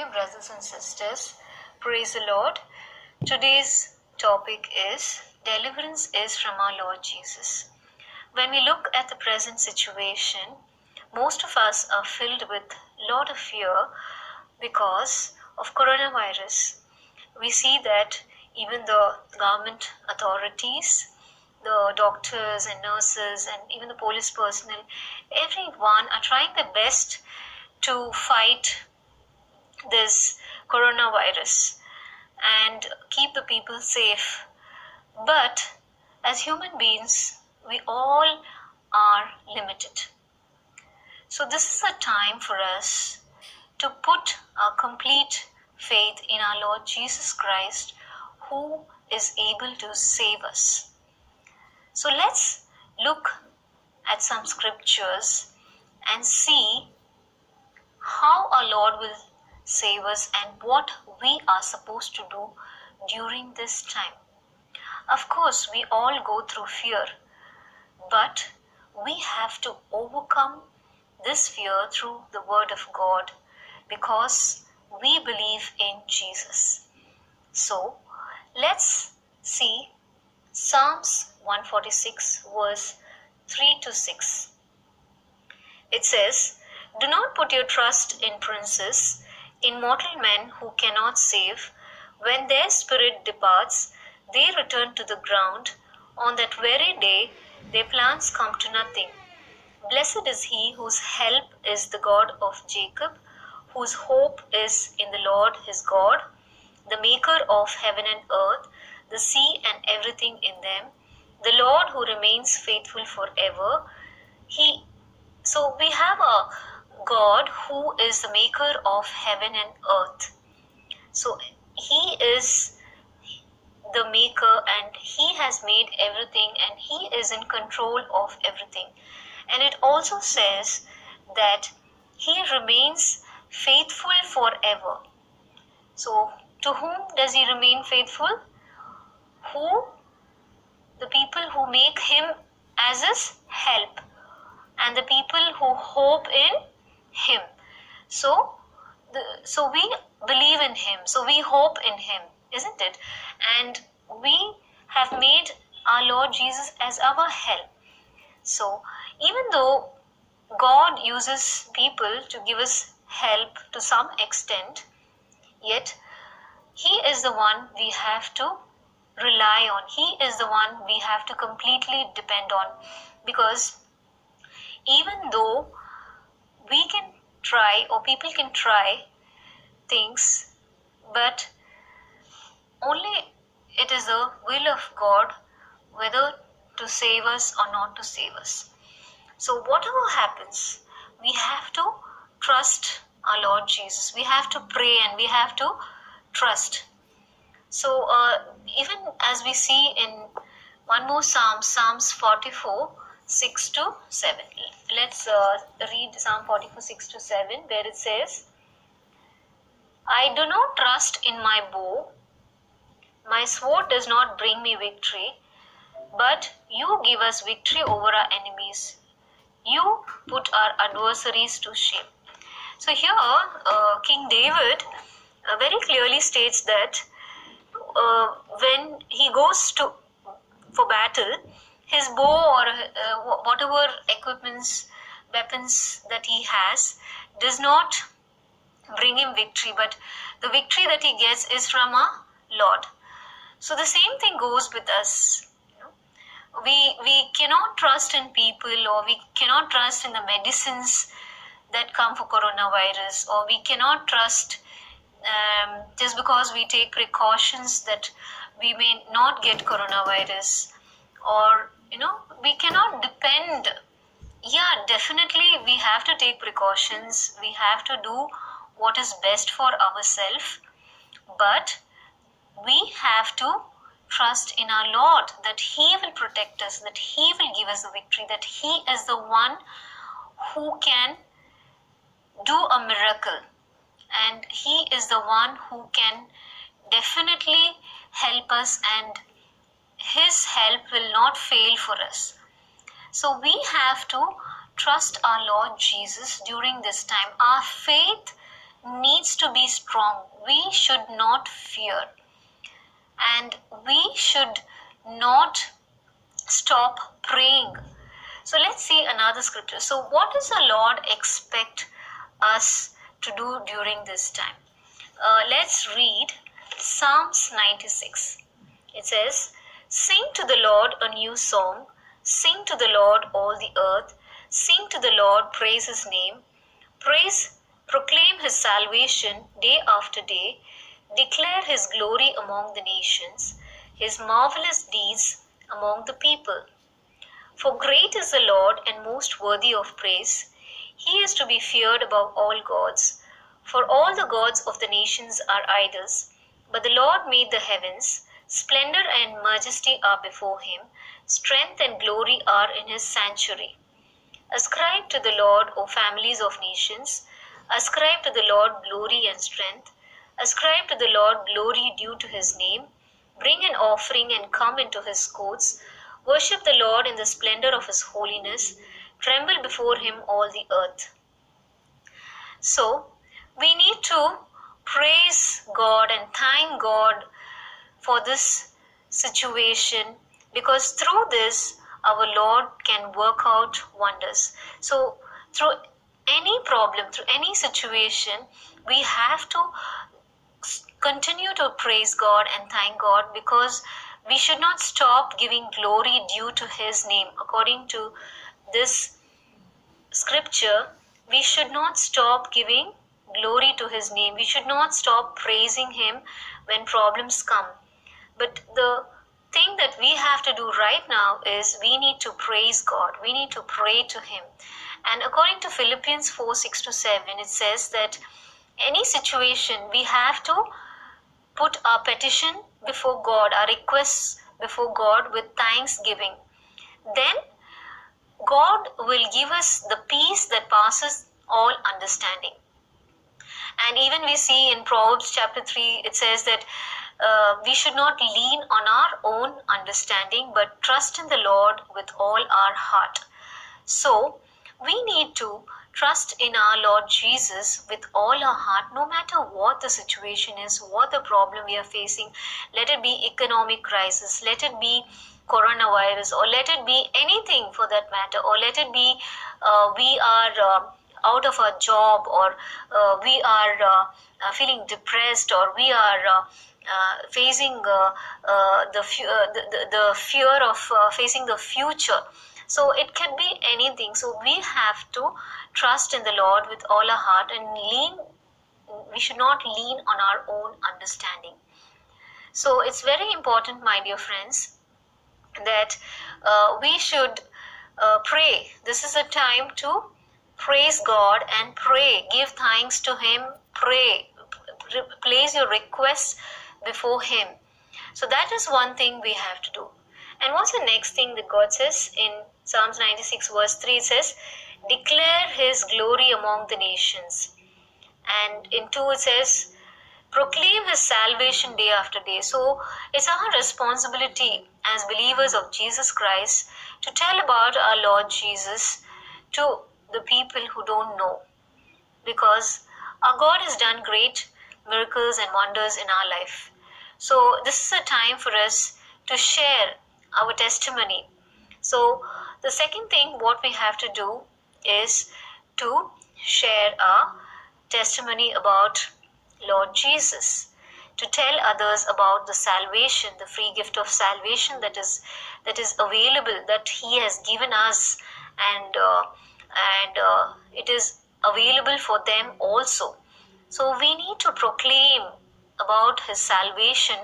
Dear brothers and sisters, praise the Lord. Today's topic is deliverance is from our Lord Jesus. When we look at the present situation, most of us are filled with a lot of fear because of coronavirus. We see that even the government authorities, the doctors and nurses and even the police personnel, everyone are trying their best to fight this coronavirus and keep the people safe. But as human beings, we all are limited. So this is a time for us to put our complete faith in our Lord Jesus Christ, who is able to save us. So let's look at some scriptures and see how our Lord will save us and what we are supposed to do during this time. Of course, we all go through fear, but we have to overcome this fear through the Word of God because we believe in Jesus. So, let's see Psalms 146 verse 3 to 6. It says, "Do not put your trust in princes, in mortal men who cannot save. When their spirit departs, they return to the ground. On that very day, their plans come to nothing. Blessed is he whose help is the God of Jacob, whose hope is in the Lord his God, the maker of heaven and earth, the sea and everything in them, the Lord who remains faithful forever." So we have a God who is the maker of heaven and earth. So he is the maker and he has made everything and he is in control of everything. And it also says that he remains faithful forever. So to whom does he remain faithful? The people who make him as his help and the people who hope in him. So we believe in him, so we hope in him, isn't it? And we have made our Lord Jesus as our help. So even though God uses people to give us help to some extent, yet he is the one we have to rely on. He is the one we have to completely depend on, because even though we can try or people can try things, but only it is the will of God whether to save us or not to save us. So whatever happens, we have to trust our Lord Jesus. We have to pray and we have to trust. So even as we see in one more Psalm, Psalms 44, 6 to 7. Let's read Psalm 44, 6 to 7, where it says, "I do not trust in my bow. My sword does not bring me victory, but you give us victory over our enemies. You put our adversaries to shame." So here, King David very clearly states that when he goes for battle, his bow or whatever weapons that he has does not bring him victory, but the victory that he gets is from our Lord. So the same thing goes with us. We cannot trust in people, or we cannot trust in the medicines that come for coronavirus, or we cannot trust just because we take precautions that we may not get coronavirus, or we cannot depend. Yeah, definitely we have to take precautions, we have to do what is best for ourselves, but we have to trust in our Lord that he will protect us, that he will give us the victory, that he is the one who can do a miracle, and he is the one who can definitely help us, and his help will not fail for us. So we have to trust our Lord Jesus during this time. Our faith needs to be strong. We should not fear, and we should not stop praying. So let's see another scripture. So what does the Lord expect us to do during this time? Let's read Psalms 96. It says, "Sing to the Lord a new song. Sing to the Lord all the earth. Sing to the Lord, praise his name. Proclaim his salvation day after day. Declare his glory among the nations, his marvelous deeds among the people. For great is the Lord and most worthy of praise. He is to be feared above all gods. For all the gods of the nations are idols, but the Lord made the heavens. Splendor and majesty are before him. Strength and glory are in his sanctuary. Ascribe to the Lord, O families of nations. Ascribe to the Lord glory and strength. Ascribe to the Lord glory due to his name. Bring an offering and come into his courts. Worship the Lord in the splendor of his holiness. Tremble before him, all the earth." So, we need to praise God and thank God for this situation, because through this our Lord can work out wonders. So through any problem, through any situation, we have to continue to praise God and thank God, because we should not stop giving glory due to his name. According to this scripture, we should not stop giving glory to his name. We should not stop praising him when problems come. But the thing that we have to do right now is we need to praise God. We need to pray to him. And according to Philippians 4:6-7, it says that any situation we have to put our petition before God, our requests before God with thanksgiving. Then God will give us the peace that passes all understanding. And even we see in Proverbs chapter 3, it says that we should not lean on our own understanding, but trust in the Lord with all our heart. So we need to trust in our Lord Jesus with all our heart, no matter what the situation is, what the problem we are facing. Let it be economic crisis, let it be coronavirus, or let it be anything for that matter, or let it be we are out of our job, or we are feeling depressed, or we are facing the fear of facing the future. So it can be anything. So we have to trust in the Lord with all our heart, and we should not lean on our own understanding. So it's very important, my dear friends, that we should pray. This is a time to praise God and pray, give thanks to him, pray, place your requests before him. So that is one thing we have to do. And what's the next thing that God says in Psalms 96 verse 3? It says, "Declare his glory among the nations." And in 2 it says, "Proclaim his salvation day after day." So it's our responsibility as believers of Jesus Christ to tell about our Lord Jesus to the people who don't know, because our God has done great miracles and wonders in our life. So this is a time for us to share our testimony. So the second thing what we have to do is to share our testimony about Lord Jesus, to tell others about the salvation, the free gift of salvation that is available, that he has given us, and it is available for them also. So we need to proclaim about his salvation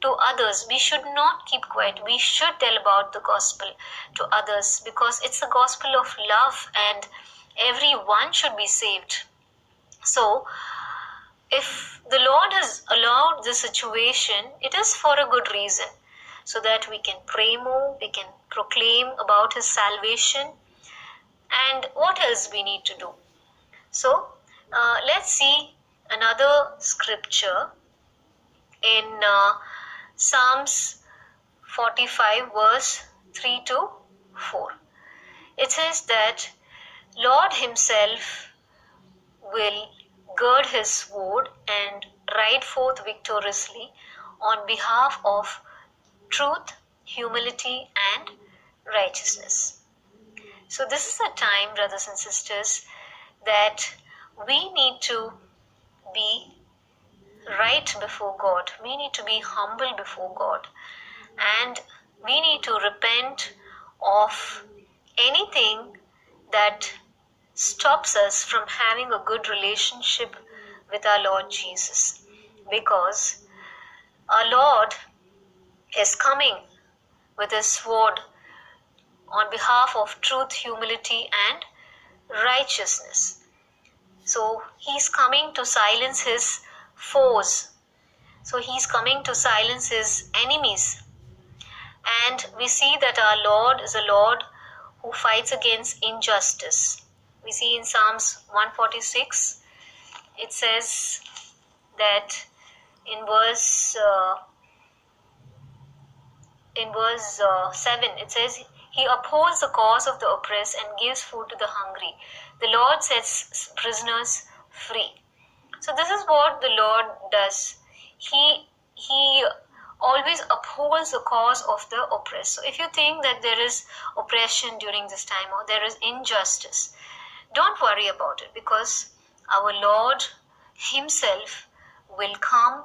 to others. We should not keep quiet. We should tell about the gospel to others, because it's the gospel of love and everyone should be saved. So if the Lord has allowed this situation, it is for a good reason, so that we can pray more, we can proclaim about his salvation. And what else we need to do? So let's see another scripture in Psalms 45 verse 3-4. It says that Lord himself will gird his sword and ride forth victoriously on behalf of truth, humility, and righteousness. So, this is a time, brothers and sisters, that we need to be right before God. We need to be humble before God. And we need to repent of anything that stops us from having a good relationship with our Lord Jesus. Because our Lord is coming with his sword on behalf of truth, humility, and righteousness. So he's coming to silence his foes. So he's coming to silence his enemies. And we see that our Lord is a Lord who fights against injustice. We see in Psalms 146, it says that in verse 7, it says, He upholds the cause of the oppressed and gives food to the hungry. The Lord sets prisoners free. So this is what the Lord does. He always upholds the cause of the oppressed. So if you think that there is oppression during this time or there is injustice, don't worry about it, because our Lord himself will come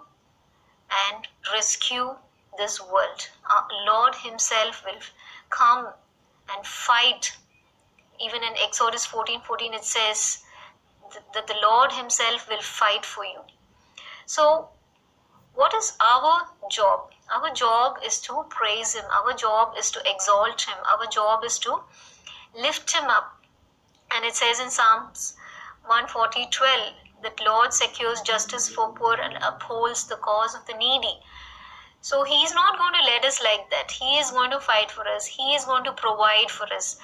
and rescue this world. Our Lord himself will come and fight. Even in Exodus 14:14 it says that the Lord himself will fight for you. So what is our job? Our job is to praise him. Our job is to exalt him. Our job is to lift him up. And it says in Psalms 140:12 that Lord secures justice for poor and upholds the cause of the needy. So he is not going to let us like that. He is going to fight for us. He is going to provide for us.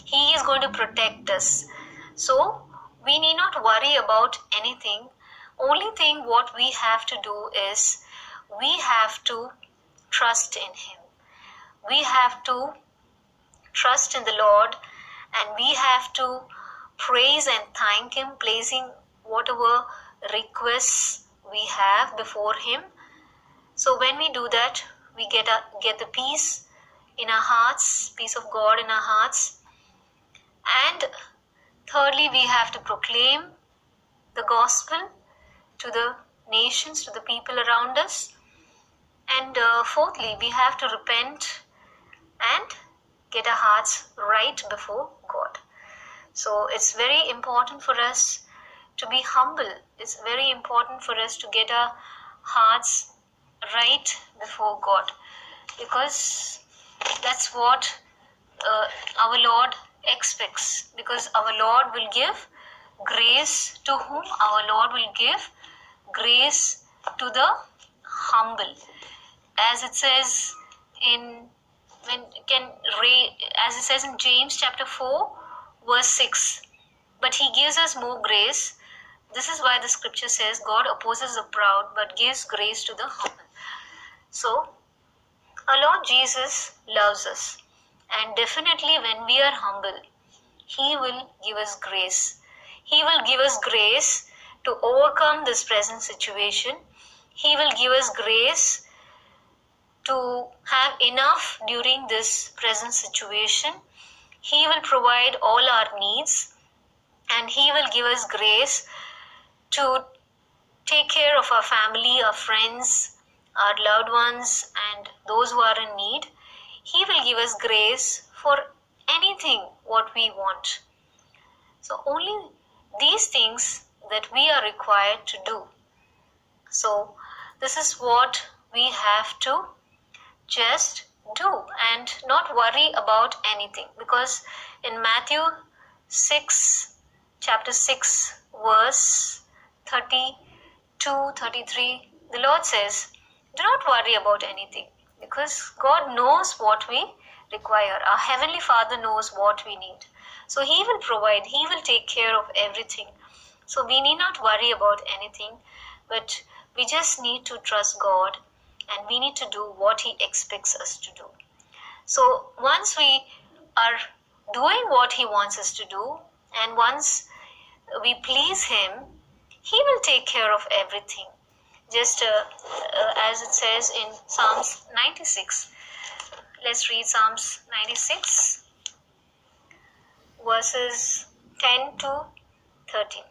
He is going to protect us. So we need not worry about anything. Only thing what we have to do is we have to trust in him. We have to trust in the Lord, and we have to praise and thank him, placing whatever requests we have before him. So when we do that, we get the peace in our hearts, peace of God in our hearts. And thirdly, we have to proclaim the gospel to the nations, to the people around us. And fourthly, we have to repent and get our hearts right before God. So it's very important for us to be humble. It's very important for us to get our hearts right before God, because that's what our Lord expects. Because our Lord will give grace to whom? Our Lord will give grace to the humble. As it says in James chapter 4 verse 6, but he gives us more grace. This is why the scripture says God opposes the proud but gives grace to the humble. So our Lord Jesus loves us, and definitely when we are humble, he will give us grace. He will give us grace to overcome this present situation. He will give us grace to have enough during this present situation. He will provide all our needs, and he will give us grace to take care of our family, our friends, our loved ones, and those who are in need. He will give us grace for anything what we want. So only these things that we are required to do. So this is what we have to just do and not worry about anything. Because in Matthew chapter 6 verse 32, 33, the Lord says, do not worry about anything, because God knows what we require. Our Heavenly Father knows what we need. So he will provide, he will take care of everything. So we need not worry about anything, but we just need to trust God, and we need to do what he expects us to do. So once we are doing what he wants us to do, and once we please him, He will take care of everything. Just as it says in Psalms 96. Let's read Psalms 96, verses 10 to 13.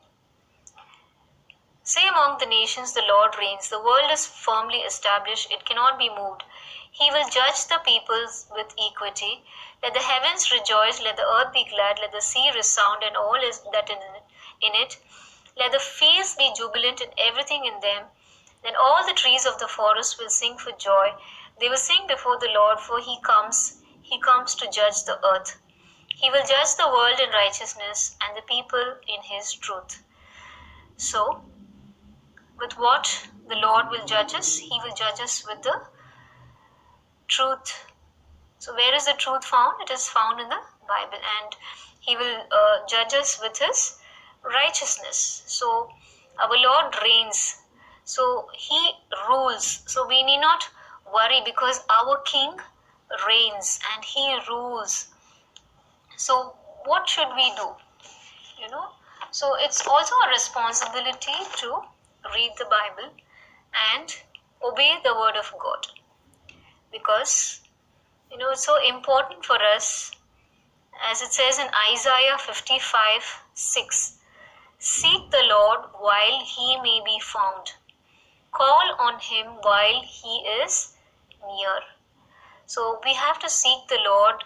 Say among the nations, the Lord reigns. The world is firmly established, it cannot be moved. He will judge the peoples with equity. Let the heavens rejoice, let the earth be glad, let the sea resound, and all is that in it. Let the fields be jubilant and everything in them. Then all the trees of the forest will sing for joy. They will sing before the Lord, for he comes to judge the earth. He will judge the world in righteousness and the people in his truth. So, with what the Lord will judge us? He will judge us with the truth. So where is the truth found? It is found in the Bible, and he will judge us with his righteousness. So our Lord reigns. So he rules. So we need not worry because our King reigns and he rules. So what should we do? So it's also a responsibility to read the Bible and obey the word of God, because it's so important for us, as it says in Isaiah 55:6. Seek the Lord while he may be found. Call on him while he is near. So we have to seek the Lord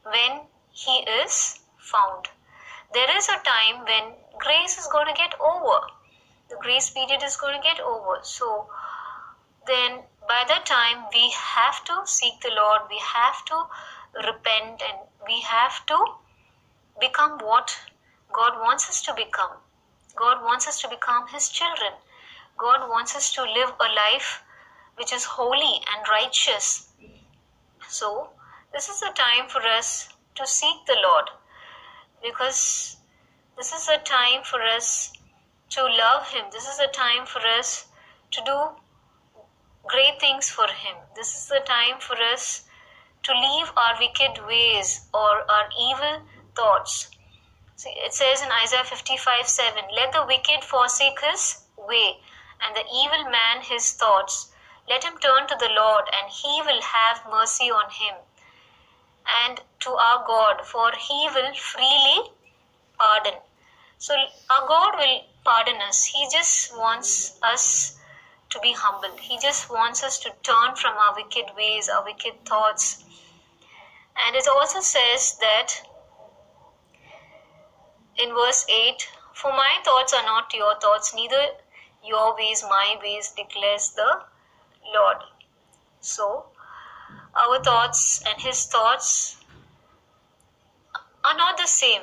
when he is found. There is a time when grace is going to get over. The grace period is going to get over. So then by that time we have to seek the Lord, we have to repent, and we have to become what God wants us to become. God wants us to become his children. God wants us to live a life which is holy and righteous. So this is the time for us to seek the Lord, because this is a time for us to love him. This is a time for us to do great things for him. This is the time for us to leave our wicked ways or our evil thoughts. See, it says in Isaiah 55:7, let the wicked forsake his way, and the evil man his thoughts. Let him turn to the Lord, and he will have mercy on him, and to our God, for he will freely pardon. So our God will pardon us. He just wants us to be humble. He just wants us to turn from our wicked ways, our wicked thoughts. And it also says that in verse 8, for my thoughts are not your thoughts, neither your ways my ways, declares the Lord. So our thoughts and his thoughts are not the same.